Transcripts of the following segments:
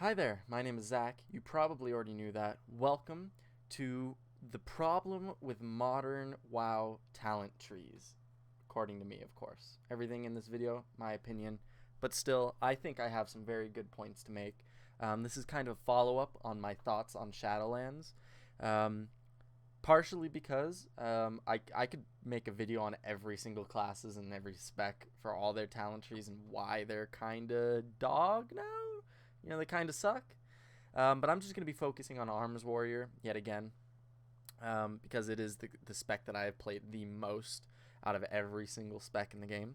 Hi there, my name is Zach. You probably already knew that. Welcome to the problem with modern WoW talent trees. According to me, of course. Everything in this video, my opinion. But still, I think I have some very good points to make. This is kind of a follow-up on my thoughts on Shadowlands. Um, Partially because I could make a video on every single classes and every spec for all their talent trees and why they're kind of dog now. They kind of suck. But I'm just going to be focusing on Arms Warrior yet again, because it is the spec that I have played the most out of every single spec in the game.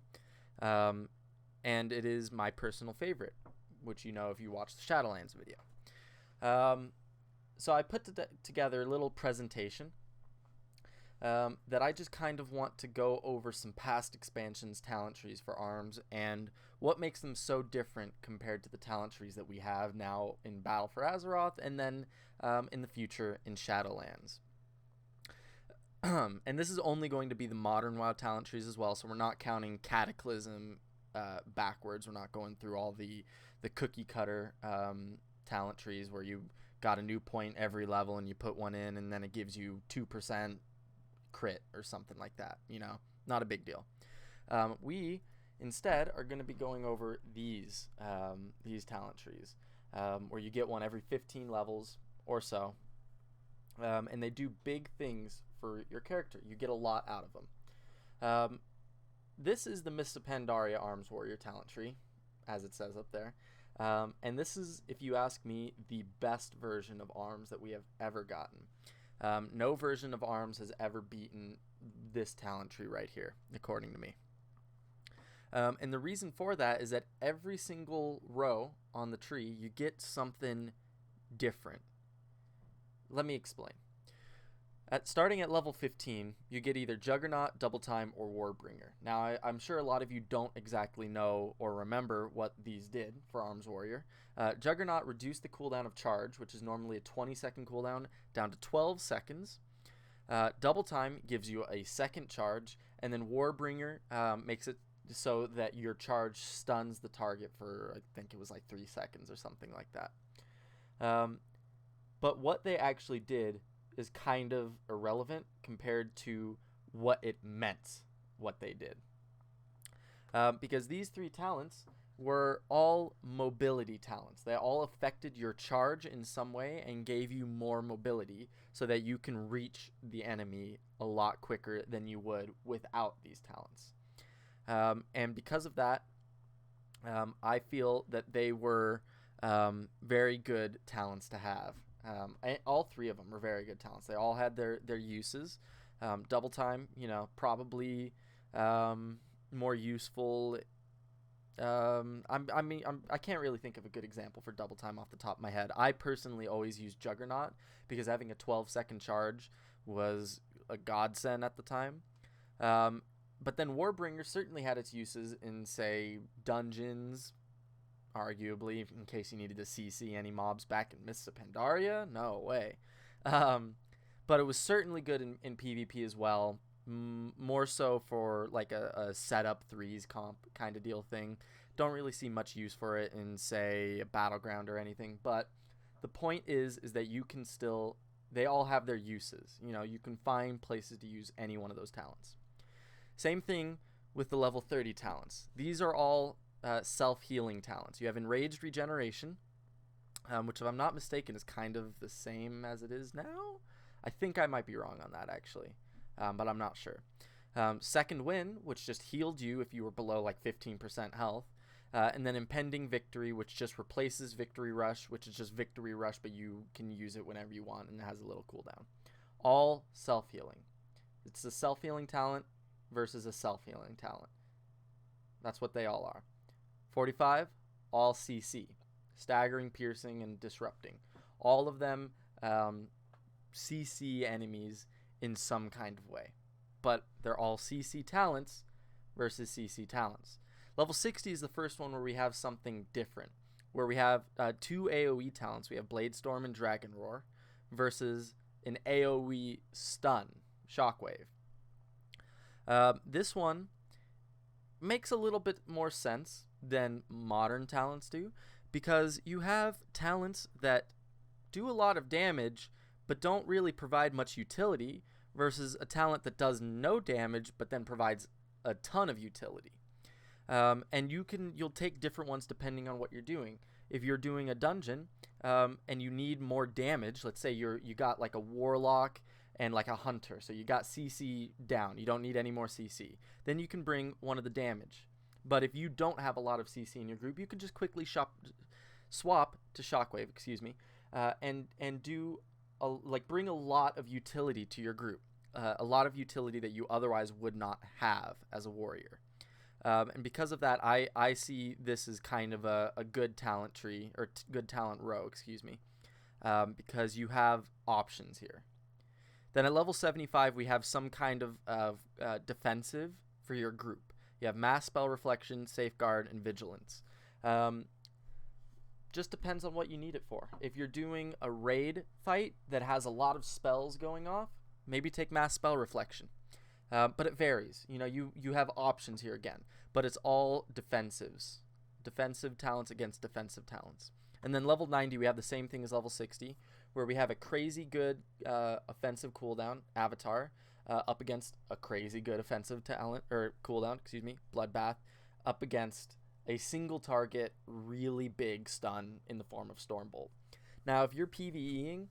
And it is my personal favorite, which you know if you watch the Shadowlands video. So I put together a little presentation that I just kind of want to go over some past expansions talent trees for Arms and what makes them so different compared to the talent trees that we have now in Battle for Azeroth and then in the future in Shadowlands. And this is only going to be the modern WoW talent trees as well, so we're not counting Cataclysm backwards. We're not going through all the cookie cutter talent trees where you got a new point every level and you put one in and then it gives you 2% crit or something like that. Not a big deal. We instead are going to be going over these talent trees, where you get one every 15 levels or so, and they do big things for your character. You get a lot out of them. This is the Mists of Pandaria Arms Warrior talent tree, as it says up there. And this is, if you ask me, the best version of Arms that we have ever gotten. No version of Arms has ever beaten this talent tree right here, according to me. And the reason for that is that every single row on the tree, you get something different. Let me explain. Starting at level 15, you get either Juggernaut, Double Time, or Warbringer. Now, I'm sure a lot of you don't exactly know or remember what these did for Arms Warrior. Juggernaut reduced the cooldown of charge, which is normally a 20-second cooldown, down to 12 seconds. Double Time gives you a second charge, and then Warbringer makes it so that your charge stuns the target for, I think it was like 3 seconds or something like that. But what they actually did is kind of irrelevant compared to what it meant, what they did. Because these 3 talents were all mobility talents. They all affected your charge in some way and gave you more mobility so that you can reach the enemy a lot quicker than you would without these talents. And because of that, I feel that they were very good talents to have. All 3 of them were very good talents. They all had their uses. Double Time, probably more useful. I can't really think of a good example for Double Time off the top of my head. I personally always use Juggernaut because having a 12-second charge was a godsend at the time. But then Warbringer certainly had its uses in, say, dungeons, arguably, in case you needed to CC any mobs back in Mists of Pandaria. No way. But it was certainly good in PvP as well. More so for like a setup threes comp kind of deal thing. Don't really see much use for it in, say, a battleground or anything. But the point is that you can still, they all have their uses. You can find places to use any one of those talents. Same thing with the level 30 talents. These are all self-healing talents. You have Enraged Regeneration, which if I'm not mistaken is kind of the same as it is now. I think I might be wrong on that actually, but I'm not sure. Second Wind, which just healed you if you were below like 15% health. And then Impending Victory, which just replaces Victory Rush, which is just Victory Rush, but you can use it whenever you want and it has a little cooldown. All self-healing. It's a self-healing talent versus a self-healing talent. That's what they all are. 45, all CC. Staggering, Piercing, and Disrupting. All of them CC enemies in some kind of way. But they're all CC talents versus CC talents. Level 60 is the first one where we have something different. Where we have 2 AoE talents. We have Blade Storm and Dragon Roar versus an AoE stun, Shockwave. This one makes a little bit more sense than modern talents do because you have talents that do a lot of damage but don't really provide much utility versus a talent that does no damage but then provides a ton of utility. And you'll take different ones depending on what you're doing. If you're doing a dungeon and you need more damage, let's say you got like a warlock and like a hunter, so you got CC down, you don't need any more CC, then you can bring one of the damage. But if you don't have a lot of CC in your group, you can just quickly swap to Shockwave, and do bring a lot of utility to your group, a lot of utility that you otherwise would not have as a warrior. And because of that, I see this as kind of a good talent tree, or good talent row, because you have options here. Then at level 75, we have some kind of defensive for your group. You have Mass Spell Reflection, Safeguard, and Vigilance. Just depends on what you need it for. If you're doing a raid fight that has a lot of spells going off, maybe take Mass Spell Reflection. But it varies. You have options here again, but it's all defensives. Defensive talents against defensive talents. And then level 90, we have the same thing as level 60, where we have a crazy good offensive cooldown, Avatar, up against a crazy good offensive talent, or cooldown, Bloodbath, up against a single target, really big stun in the form of Stormbolt. Now, if you're PvEing,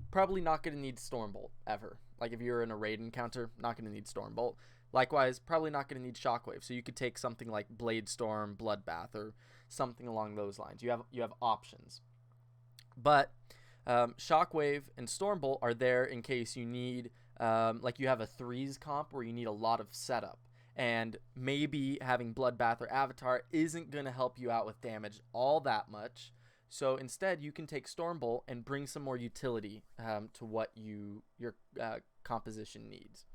probably not going to need Stormbolt ever. Like if you're in a raid encounter, not going to need Stormbolt. Likewise, probably not going to need Shockwave. So you could take something like Blade Storm, Bloodbath, or something along those lines. You have options. But Shockwave and Stormbolt are there in case you need, you have a threes comp where you need a lot of setup. And maybe having Bloodbath or Avatar isn't going to help you out with damage all that much. So instead, you can take Stormbolt and bring some more utility to what your composition needs.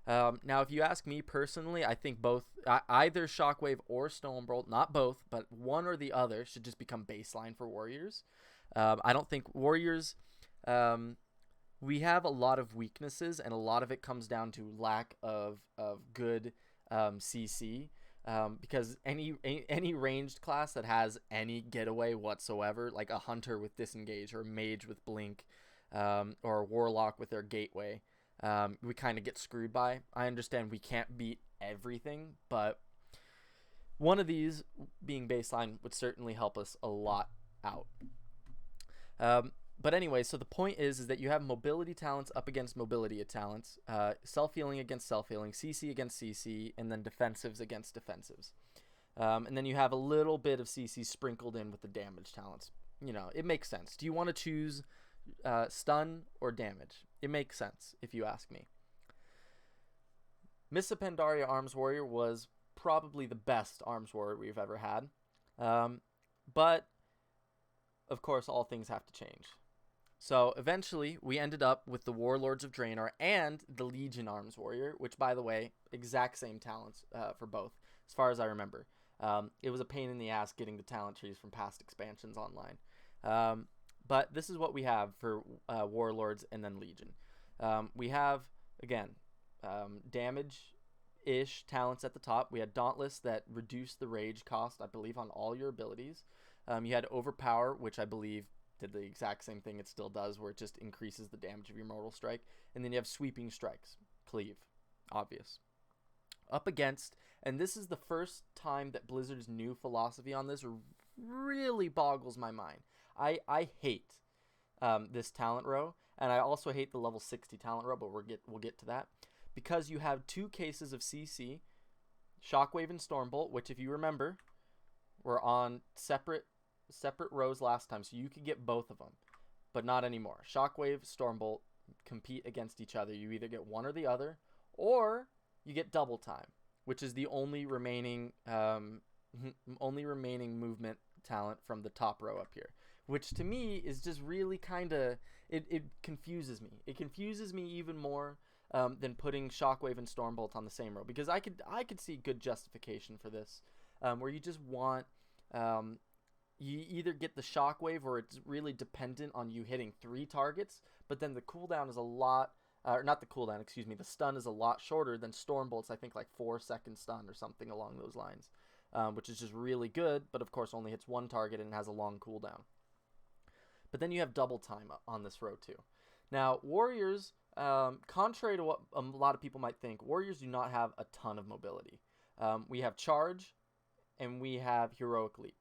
Now, if you ask me personally, I think both, either Shockwave or Stormbolt, not both, but one or the other should just become baseline for Warriors. I don't think Warriors, we have a lot of weaknesses, and a lot of it comes down to lack of good CC. Because any ranged class that has any getaway whatsoever, like a hunter with disengage or a mage with blink, or a warlock with their gateway, we kind of get screwed by. I understand we can't beat everything, but one of these being baseline would certainly help us a lot out. But anyway, so the point is that you have mobility talents up against mobility talents, self-healing against self-healing, CC against CC, and then defensives against defensives. And then you have a little bit of CC sprinkled in with the damage talents. It makes sense. Do you want to choose stun or damage? It makes sense, if you ask me. Missa Pandaria Arms Warrior was probably the best Arms Warrior we've ever had. But, of course, all things have to change. So eventually, we ended up with the Warlords of Draenor and the Legion Arms Warrior, which, by the way, exact same talents for both, as far as I remember. It was a pain in the ass getting the talent trees from past expansions online. But this is what we have for Warlords and then Legion. We have, again, damage-ish talents at the top. We had Dauntless that reduced the rage cost, I believe, on all your abilities. You had Overpower, which I believe did the exact same thing it still does, where it just increases the damage of your Mortal Strike. And then you have Sweeping Strikes. Cleave. Obvious. Up against, and this is the first time that Blizzard's new philosophy on this really boggles my mind. I hate this talent row, and I also hate the level 60 talent row, but we'll get to that. Because you have two cases of CC, Shockwave and Stormbolt, which, if you remember, were on separate rows last time, so you could get both of them, but not anymore. Shockwave, Stormbolt compete against each other. You either get one or the other, or you get double time, which is the only remaining movement talent from the top row up here, which to me is just really kind of, it confuses me. It confuses me even more than putting Shockwave and Stormbolt on the same row, because I could see good justification for this, where you just want you either get the Shockwave, or it's really dependent on you hitting 3 targets, but then the cooldown is a lot, not the cooldown, excuse me, the stun is a lot shorter than Stormbolt's, I think like 4-second stun or something along those lines. which is just really good, but of course only hits one target and has a long cooldown. But then you have double time on this row too. Now, warriors, contrary to what a lot of people might think, warriors do not have a ton of mobility. We have charge, and we have heroic leap.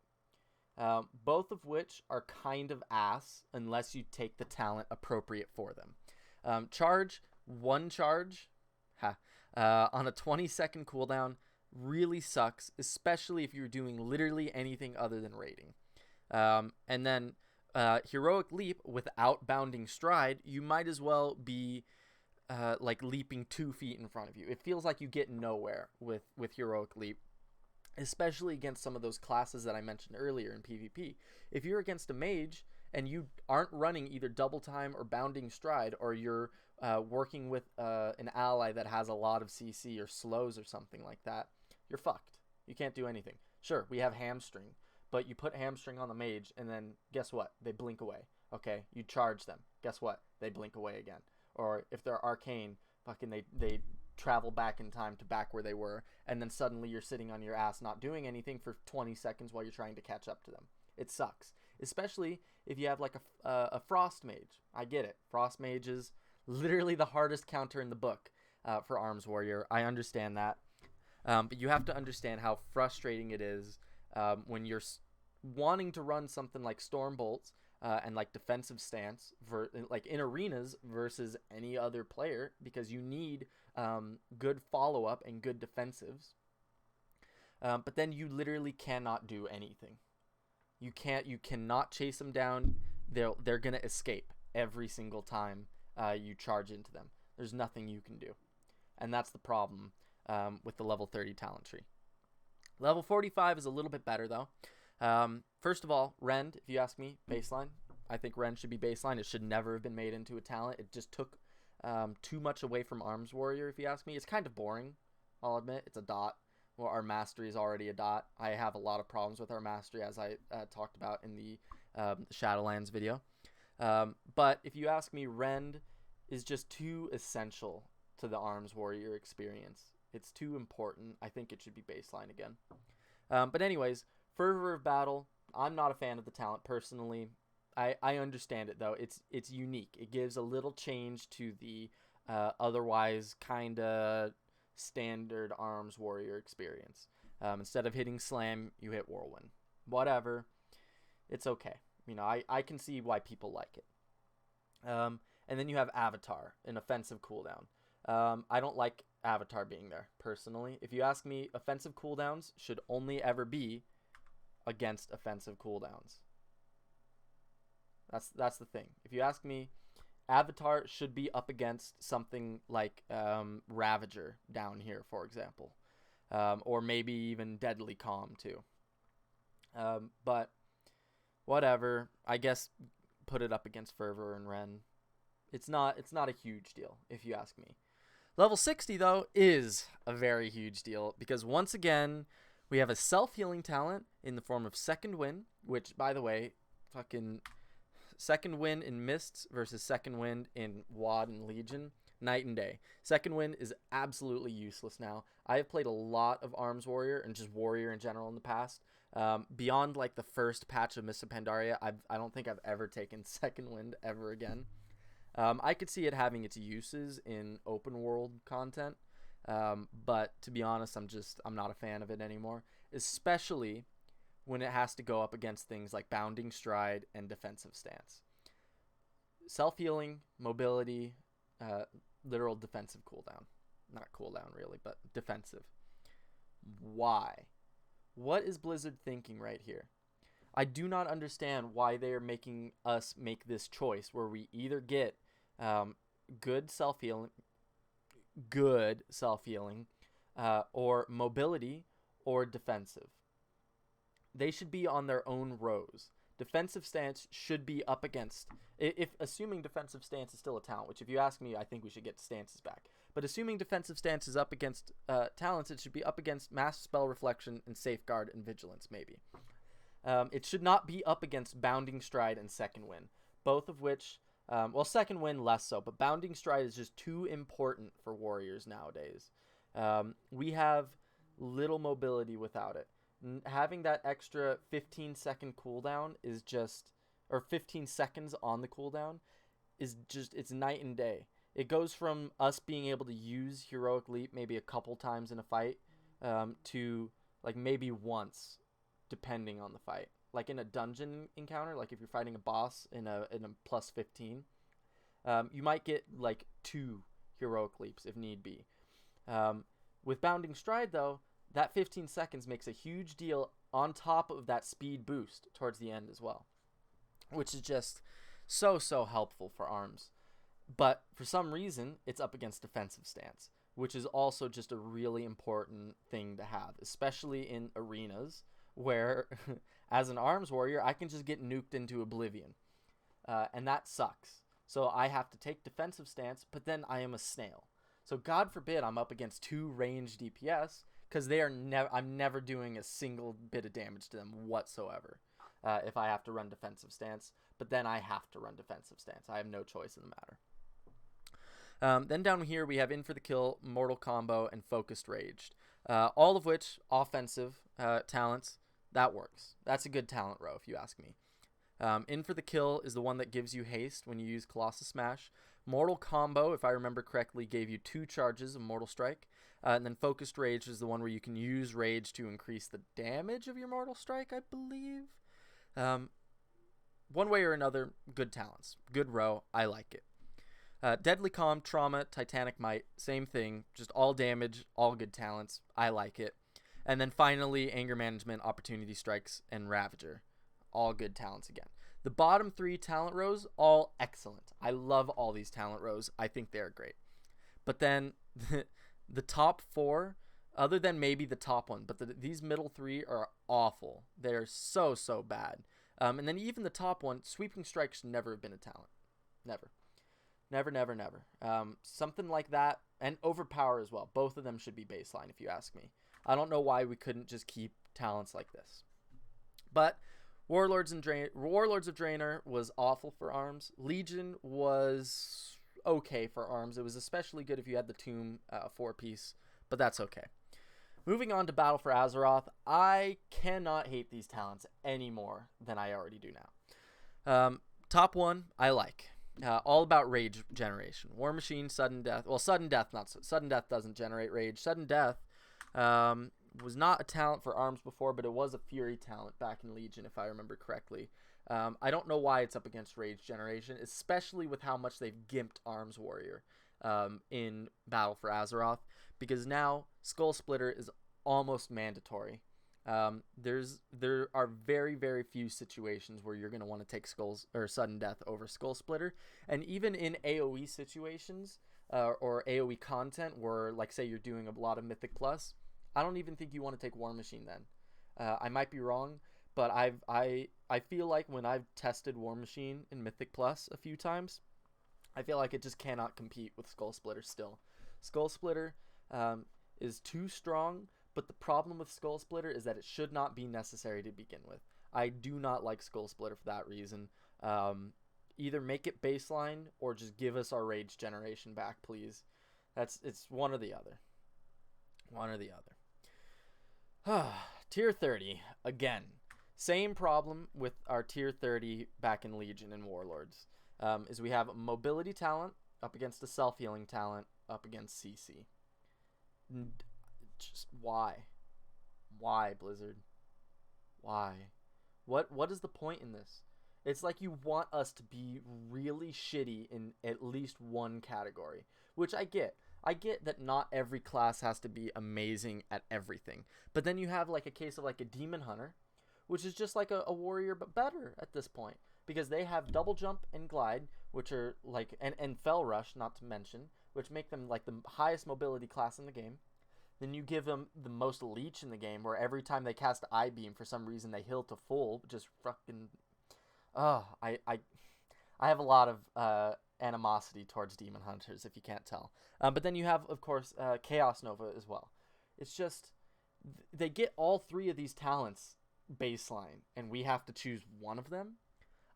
Both of which are kind of ass unless you take the talent appropriate for them. Charge, one charge, on a 20-second cooldown really sucks, especially if you're doing literally anything other than raiding. And then heroic leap without bounding stride, you might as well be like leaping 2 feet in front of you. It feels like you get nowhere with heroic leap, especially against some of those classes that I mentioned earlier in PvP. If you're against a mage and you aren't running either double time or bounding stride, or you're working with an ally that has a lot of CC or slows or something like that, you're fucked. You can't do anything. Sure, we have hamstring, but you put hamstring on the mage and then guess what? They blink away. Okay, you charge them. Guess what? They blink away again. Or if they're arcane, fucking they travel back in time to back where they were, and then suddenly you're sitting on your ass not doing anything for 20 seconds while you're trying to catch up to them. It sucks, especially if you have like a frost mage. I get it. Frost mage is literally the hardest counter in the book for arms warrior. I understand that, but you have to understand how frustrating it is when you're wanting to run something like storm bolts and like defensive stance for like in arenas versus any other player, because you need good follow-up and good defensives, but then you literally cannot do anything. You cannot chase them down. They're gonna escape every single time you charge into them. There's nothing you can do, and that's the problem with the level 30 talent tree. Level 45 is a little bit better though. First of all, Rend, if you ask me, baseline. I think Rend should be baseline. It should never have been made into a talent. It just took too much away from Arms Warrior, if you ask me. It's kind of boring, I'll admit. It's a dot. Well, our mastery is already a dot. I have a lot of problems with our mastery, as I talked about in the Shadowlands video. But if you ask me, Rend is just too essential to the Arms Warrior experience. It's too important. I think it should be baseline again. But anyways, Fervor of Battle, I'm not a fan of the talent personally. I understand it though. It's unique. It gives a little change to the otherwise kind of standard Arms Warrior experience. Instead of hitting Slam, you hit Whirlwind. Whatever. It's okay. You know, I can see why people like it. And then you have Avatar, an offensive cooldown. I don't like Avatar being there, personally. If you ask me, offensive cooldowns should only ever be against offensive cooldowns. That's the thing. If you ask me, Avatar should be up against something like Ravager down here, for example. Or maybe even Deadly Calm, too. But whatever. I guess put it up against Fervor and Ren. It's not a huge deal, if you ask me. Level 60, though, is a very huge deal, because once again, we have a self-healing talent in the form of Second Wind, which, by the way, fucking Second Wind in Mists versus Second Wind in WoD and Legion, night and day. Second Wind is absolutely useless now. I have played a lot of Arms Warrior and just Warrior in general in the past. Beyond, like, the first patch of Mists of Pandaria, I don't think I've ever taken Second Wind ever again. I could see it having its uses in open world content, but to be honest, I'm not a fan of it anymore, especially when it has to go up against things like Bounding Stride and Defensive Stance. Self-healing, mobility, literal defensive cooldown. Not cooldown, really, but defensive. Why? What is Blizzard thinking right here? I do not understand why they are making us make this choice where we either get good self-healing, or mobility, or defensive. They should be on their own rows. Defensive stance should be up against, if assuming defensive stance is still a talent, which if you ask me, I think we should get stances back. But assuming defensive stance is up against talents, it should be up against Mass Spell Reflection and Safeguard and Vigilance, maybe. It should not be up against Bounding Stride and Second Wind, both of which, well, Second Wind less so, but Bounding Stride is just too important for warriors nowadays. We have little mobility without it. Having that extra 15-second cooldown is just, or 15 seconds on the cooldown is just, it's night and day. It goes from us being able to use Heroic Leap maybe a couple times in a fight to like maybe once, depending on the fight. Like in a dungeon encounter, like if you're fighting a boss in a plus 15, you might get like 2 Heroic Leaps if need be. With Bounding Stride, though, that 15 seconds makes a huge deal on top of that speed boost towards the end as well, which is just so helpful for arms. But for some reason, it's up against defensive stance, which is also just a really important thing to have, especially in arenas where, as an arms warrior, I can just get nuked into oblivion, and that sucks. So I have to take defensive stance, but then I am a snail. So God forbid I'm up against 2 ranged DPS, because I'm never doing a single bit of damage to them whatsoever if I have to run defensive stance. But then I have to run defensive stance. I have no choice in the matter. Then down here we have In for the Kill, Mortal Combo, and Focused Raged. All of which offensive talents. That works. That's a good talent row if you ask me. In for the Kill is the one that gives you haste when you use Colossus Smash. Mortal Combo, if I remember correctly, gave you 2 charges of Mortal Strike. And then Focused Rage is the one where you can use Rage to increase the damage of your Mortal Strike, I believe. One way or another, good talents. Good row. I like it. Deadly Calm, Trauma, Titanic Might, same thing. Just all damage, all good talents. I like it. And then finally, Anger Management, Opportunity Strikes, and Ravager. All good talents again. The bottom 3 talent rows, all excellent. I love all these talent rows. I think they're great. But then the top 4, other than maybe the top one, but these middle 3 are awful. They're so bad. And then even the top one, Sweeping Strike should never have been a talent. Never. Something like that, and Overpower as well. Both of them should be baseline, if you ask me. I don't know why we couldn't just keep talents like this. But Warlords of Draenor was awful for arms. Legion was okay for arms. It was especially good if you had the Tomb 4-piece, but that's okay. Moving on to Battle for Azeroth, I cannot hate these talents any more than I already do now. Top 1, I like. All about rage generation. War Machine, Sudden Death. Well, Sudden Death, not so. Sudden Death doesn't generate rage. Sudden Death was not a talent for arms before, but it was a Fury talent back in Legion, if I remember correctly. I don't know why it's up against rage generation, especially with how much they've gimped Arms Warrior in Battle for Azeroth, because now Skull Splitter is almost mandatory. There are very few situations where you're going to want to take Sudden Death over Skull Splitter, and even in AoE situations or AoE content where, like, say you're doing a lot of Mythic Plus, I don't even think you want to take War Machine then. I might be wrong, but I feel like when I've tested War Machine in Mythic Plus a few times, I feel like it just cannot compete with Skull Splitter still. Skull Splitter is too strong, but the problem with Skull Splitter is that it should not be necessary to begin with. I do not like Skull Splitter for that reason. Either make it baseline or just give us our rage generation back, please. It's one or the other. One or the other. Tier 30, again. Same problem with our tier 30 back in Legion and Warlords. Is we have a mobility talent up against a self-healing talent up against CC. Just why? Why, Blizzard? Why? What is the point in this? It's like you want us to be really shitty in at least one category, which I get. I get that not every class has to be amazing at everything. But then you have like a case of like a Demon Hunter, which is just like a warrior but better at this point, because they have double jump and glide, which are like, and fell rush, not to mention, which make them like the highest mobility class in the game. Then you give them the most leech in the game, where every time they cast Eye Beam, for some reason they heal to full. Just fucking, I have a lot of animosity towards Demon Hunters, if you can't tell. But then you have, of course, Chaos Nova as well. It's just, they get all 3 of these talents baseline, and we have to choose one of them.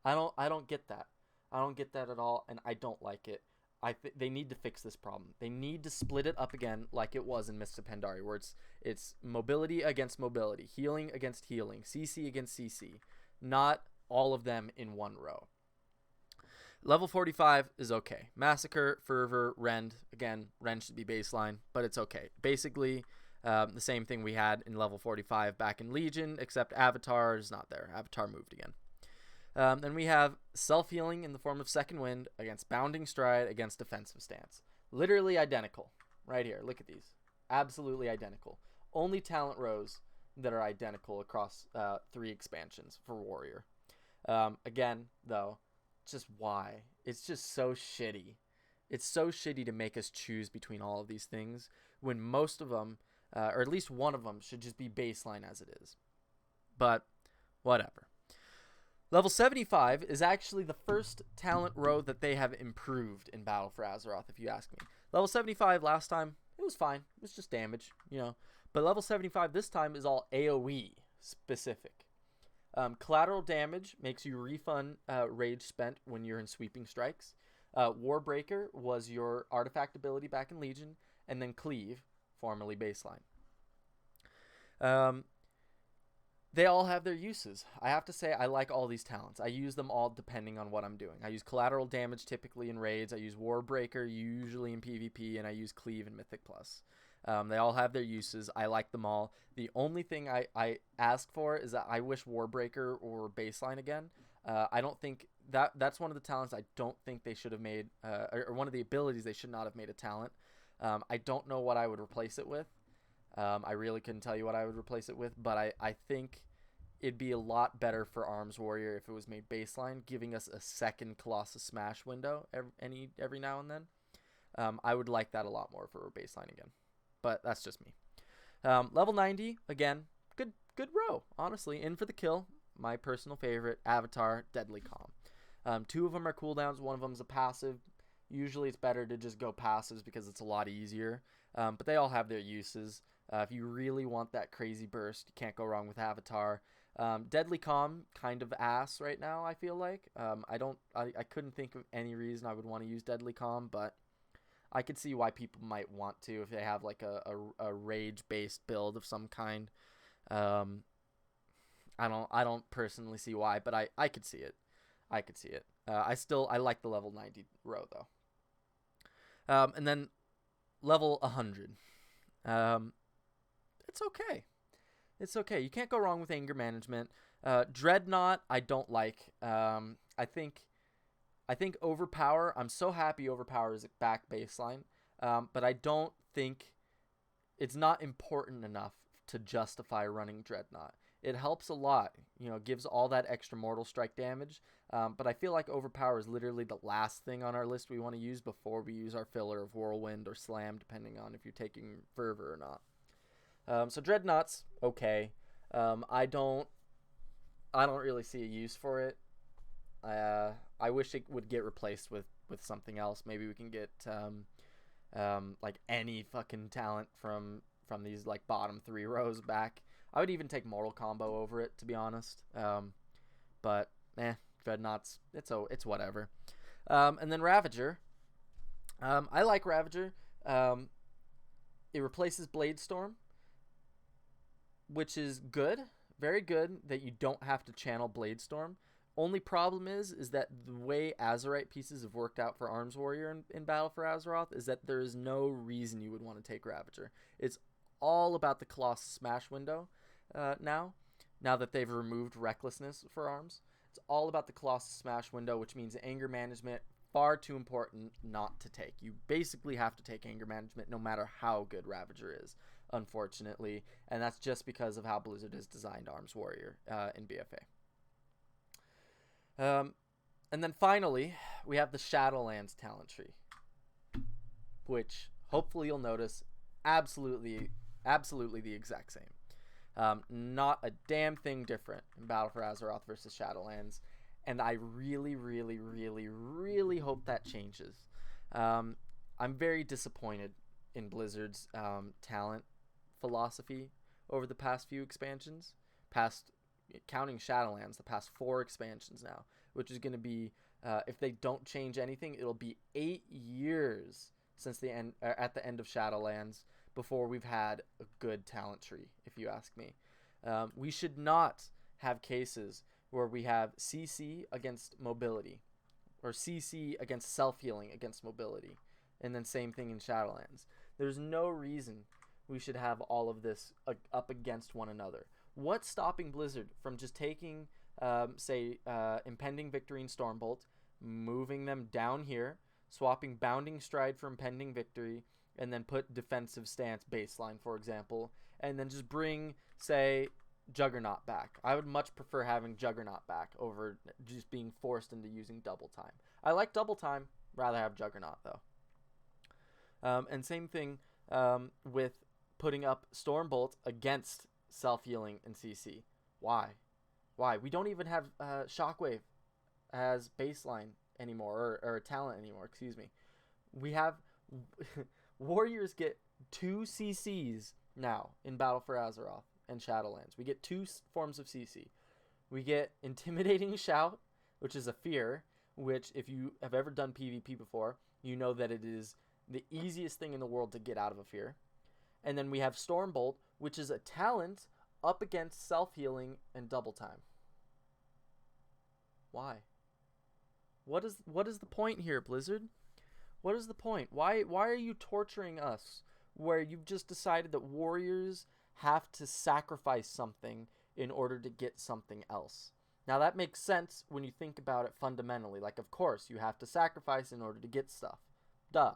I don't get that. I don't get that at all, and I don't like it. They need to fix this problem. They need to split it up again like it was in Mists of Pandaria, where it's mobility against mobility, healing against healing, CC against CC, not all of them in one row. Level 45 is okay. Massacre, Fervor, Rend. Again, Rend should be baseline, but it's okay. Basically, the same thing we had in level 45 back in Legion, except Avatar is not there. Avatar moved again. Then we have self-healing in the form of Second Wind against Bounding Stride against Defensive Stance. Literally identical. Right here. Look at these. Absolutely identical. Only talent rows that are identical across 3 expansions for Warrior. Again, though, just why? It's just so shitty. It's so shitty to make us choose between all of these things when most of them, or at least one of them, should just be baseline as it is. But whatever. Level 75 is actually the first talent row that they have improved in Battle for Azeroth, if you ask me. Level 75 last time, it was fine. It was just damage, you know. But level 75 this time is all AoE specific. Collateral damage makes you refund rage spent when you're in sweeping strikes. Warbreaker was your artifact ability back in Legion. And then Cleave, formerly baseline. They all have their uses. I have to say I like all these talents. I use them all depending on what I'm doing. I use collateral damage typically in raids. I use Warbreaker usually in PvP, and I use Cleave in Mythic Plus. They all have their uses. I like them all. The only thing I ask for is that I wish Warbreaker or baseline again. I don't think that's one of the talents I don't think they should have made, or one of the abilities they should not have made a talent. I don't know what I would replace it with. I really couldn't tell you what I would replace it with, but I think it'd be a lot better for Arms Warrior if it was made baseline, giving us a second Colossus Smash window every now and then. I would like that a lot more for baseline again, but that's just me. Level 90, again, good row, honestly. In for the kill, my personal favorite, Avatar, Deadly Calm. 2 of them are cooldowns, 1 of them is a passive. Usually it's better to just go passives because it's a lot easier, but they all have their uses. If you really want that crazy burst, you can't go wrong with Avatar. Deadly Calm, kind of ass right now, I feel like. I couldn't think of any reason I would want to use Deadly Calm, but I could see why people might want to if they have like a rage-based build of some kind. I don't personally see why, but I could see it. I could see it. I like the level 90 row though. And then level 100. It's okay. It's okay. You can't go wrong with anger management. Dreadnought, I don't like. I think Overpower. I'm so happy Overpower is back baseline. But I don't think it's not important enough to justify running Dreadnought. It helps a lot. You know, gives all that extra Mortal Strike damage. But I feel like Overpower is literally the last thing on our list we want to use before we use our filler of Whirlwind or Slam, depending on if you're taking Fervor or not. So Dreadnought's okay. I don't really see a use for it. I wish it would get replaced with something else. Maybe we can get like any fucking talent from these like bottom 3 rows back. I would even take Mortal Combo over it, to be honest. But Dreadnoughts, it's whatever. And then Ravager. I like Ravager. It replaces Bladestorm, which is good, very good, that you don't have to channel Bladestorm. Only problem is that the way Azerite pieces have worked out for Arms Warrior in Battle for Azeroth is that there is no reason you would want to take Ravager. It's all about the Colossus Smash window now that they've removed Recklessness for Arms. It's all about the Colossus Smash window, which means anger management, far too important not to take. You basically have to take anger management no matter how good Ravager is, unfortunately, and that's just because of how Blizzard has designed Arms Warrior in BFA. And then finally, we have the Shadowlands talent tree, which hopefully you'll notice absolutely the exact same. Not a damn thing different in Battle for Azeroth versus Shadowlands, and I really hope that changes. I'm very disappointed in Blizzard's talent philosophy over the past few expansions, counting Shadowlands, the past 4 expansions now. which is going to be, if they don't change anything, it'll be 8 years since the end, at the end of Shadowlands, before we've had a good talent tree, if you ask me. We should not have cases where we have CC against mobility, or CC against self-healing against mobility, and then same thing in Shadowlands. There's no reason we should have all of this up against one another. What's stopping Blizzard from just taking, say, Impending Victory and Stormbolt, moving them down here, swapping Bounding Stride for Impending Victory, and then put Defensive Stance baseline, for example, and then just bring, say, Juggernaut back? I would much prefer having Juggernaut back over just being forced into using Double Time. I like Double Time, rather have Juggernaut, though. And same thing with putting up Stormbolt against self-healing and CC. Why? We don't even have Shockwave as baseline anymore, or talent anymore, excuse me. We have Warriors get 2 CCs now in Battle for Azeroth and Shadowlands. We get 2 forms of CC. We get Intimidating Shout, which is a fear, which if you have ever done PvP before, you know that it is the easiest thing in the world to get out of a fear. And then we have Stormbolt, which is a talent up against self-healing and Double Time. Why? What is the point here, Blizzard? What is the point? Why are you torturing us where you've just decided that Warriors have to sacrifice something in order to get something else? Now that makes sense when you think about it fundamentally. Like, of course, you have to sacrifice in order to get stuff. Duh.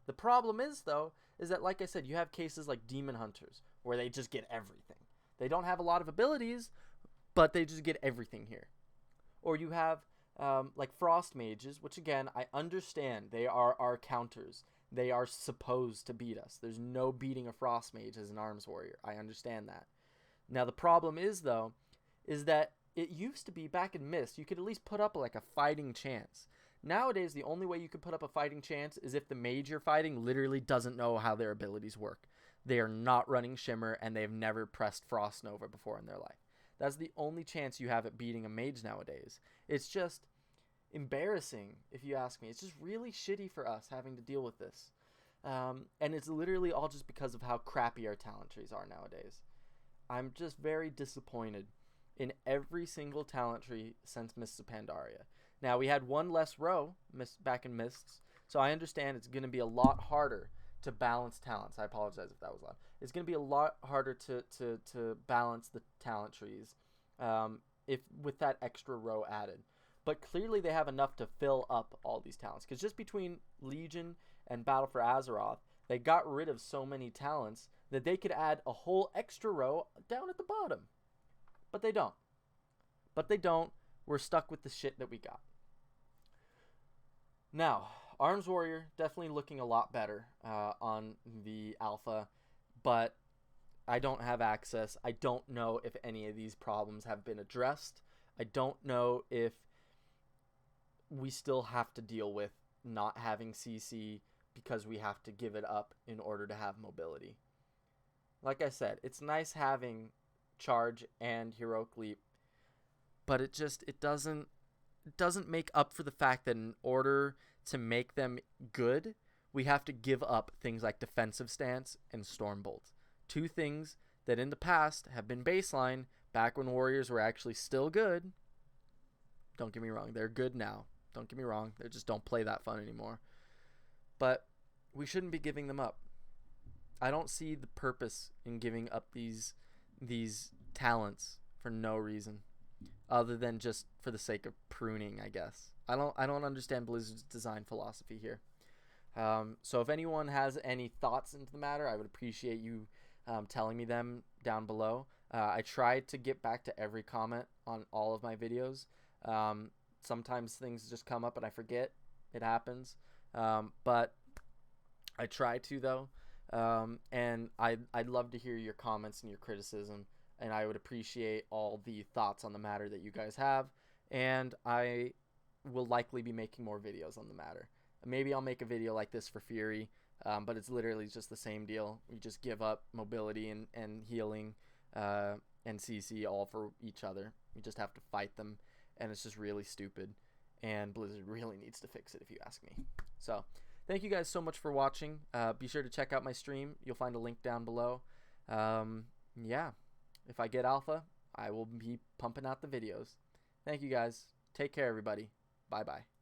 The problem is, though, is that, like I said, you have cases like Demon Hunters where they just get everything. They don't have a lot of abilities, but they just get everything here. Or you have like Frost Mages, which again, I understand they are our counters. They are supposed to beat us. There's no beating a Frost Mage as an arms warrior. I understand that. Now the problem is, though, is that it used to be back in Mist, you could at least put up like a fighting chance. Nowadays, the only way you could put up a fighting chance is if the mage you're fighting literally doesn't know how their abilities work. They are not running Shimmer, and they've never pressed Frost Nova before in their life. That's the only chance you have at beating a mage nowadays. It's just embarrassing, if you ask me. It's just really shitty for us having to deal with this. And it's literally all just because of how crappy our talent trees are nowadays. I'm just very disappointed in every single talent tree since Mists of Pandaria. Now, we had one less row back in Mists, so I understand it's going to be a lot harder to balance talents. I apologize if that was loud. It's going to be a lot harder to balance the talent trees if with that extra row added. But clearly they have enough to fill up all these talents. Because just between Legion and Battle for Azeroth, they got rid of so many talents that they could add a whole extra row down at the bottom. But they don't. We're stuck with the shit that we got. Now, Arms Warrior definitely looking a lot better on the alpha, but I don't have access. I don't know if any of these problems have been addressed. I don't know if we still have to deal with not having CC because we have to give it up in order to have mobility. Like I said, it's nice having Charge and Heroic Leap, but it doesn't make up for the fact that in order to make them good, we have to give up things like Defensive Stance and Stormbolt. 2 things that in the past have been baseline back when Warriors were actually still good. Don't get me wrong, they're good now. Don't get me wrong, they just don't play that fun anymore. But we shouldn't be giving them up. I don't see the purpose in giving up these talents for no reason, other than just for the sake of pruning, I guess. I don't understand Blizzard's design philosophy here. So if anyone has any thoughts into the matter, I would appreciate you telling me them down below. I tried to get back to every comment on all of my videos. Sometimes things just come up and I forget. It happens. But I try to, though. And I'd love to hear your comments and your criticism. And I would appreciate all the thoughts on the matter that you guys have. And I will likely be making more videos on the matter. Maybe I'll make a video like this for Fury. But it's literally just the same deal. We just give up mobility and healing and CC all for each other. We just have to fight them. and it's just really stupid. And Blizzard really needs to fix it, if you ask me. So, thank you guys so much for watching. Be sure to check out my stream. You'll find a link down below. Yeah, if I get alpha, I will be pumping out the videos. Thank you guys. Take care, everybody. Bye-bye.